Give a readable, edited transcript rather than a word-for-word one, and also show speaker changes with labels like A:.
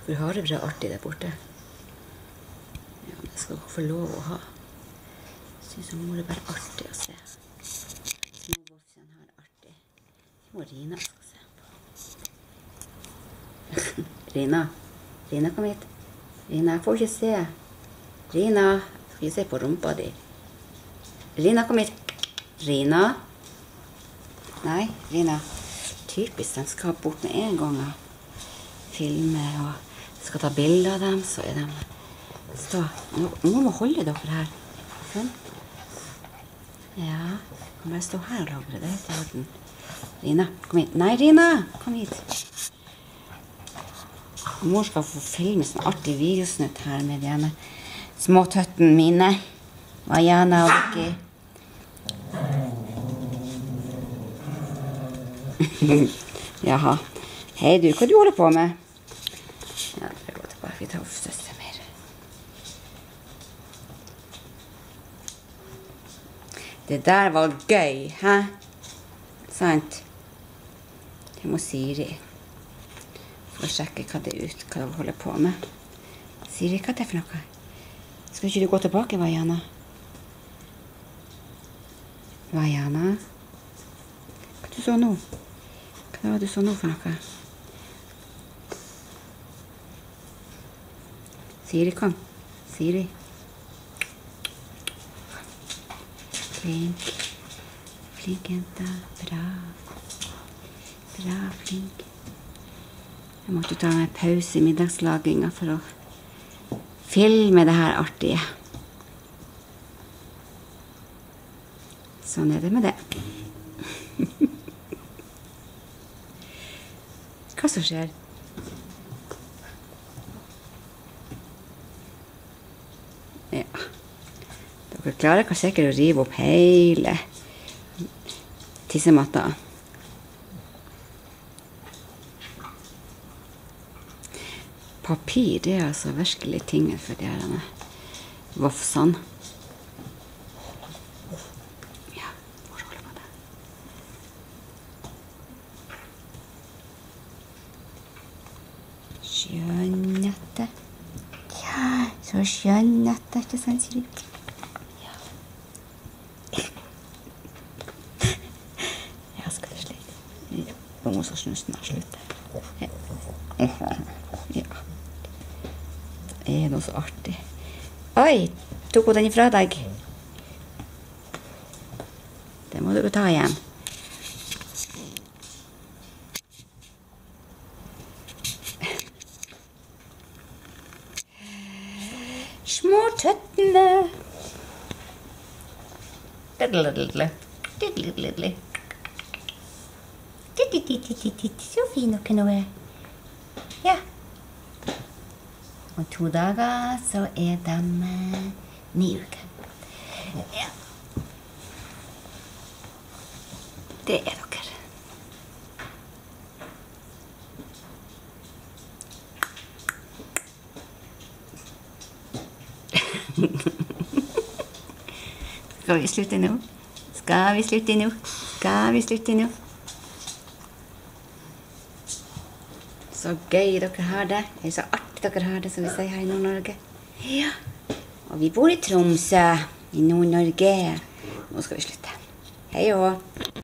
A: Dere har det bra artig der borte. Ja, det skal dere få lov å ha. Synes jeg må det bare artig å se. Små voksne har det artig. Må Rina skal se på. Rina, kom hit. Rina, jeg får ikke se. Rina, skal ikke se på rumpa di. Rina, kom hit. Rina. Nei, Rina. Typisk, den skal bort med en gang og filme og skal ta bilder av dem, så er de stå. Nå må holde dere her. Sånn. Ja, kan bare stå her og lagre det til orden. Rina, kom hit. Nei, Rina, kom hit. Mor skal få filme sånn artig videosnutt her med de små tøttene mine. Vajana og Vicky. Jaha. Hei du, hva du holder på med? Ja, det får gå tilbake. Vi tar opp søster mer. Det der var gøy, hæ? Sant? Det må Siri. For å sjekke hva det holder på med. Siri, hva er det for noe? Skal ikke du gå tilbake, Vajana? Vajana? Hva du så nå? Hva var det du så nå for noe? Siri, kom. Siri. Flink. Flink jenta. Bra. Bra, flink. Jeg måtte ta meg pause i middagslaginga for å filme det her artige. Sånn er det med det. Hva som skjer? Ja. Dere klarer kanskje ikke å rive opp hele tissematta. Papir, det er altså virkelig tingen for de her vofsene. Ja, hvor holder på det? Skjønnete. Ja, så skjønnete, ikke sant, Siri? Ja. Ja, skal det slik. Ja, nå må så snusen slutte. Ja. Ja. Det er noe så artig. Oi, tok hun den ifra deg? Det må du ta igjen. Små tøttene. Diddle-diddle. Diddle-diddle. Diddle-diddle. Så fin dere nå er. Ja. Om 2 dager så er de 9 uker. Ja. Det er dere. Skal vi slutte nå? Skal vi slutte nå? Skal vi slutte nå? Så gøy dere har det. Det er så artig dere har det, som vi sier her i Nord-Norge. Ja. Og vi bor i Tromsø, i Nord-Norge. Nå skal vi slutte. Hei og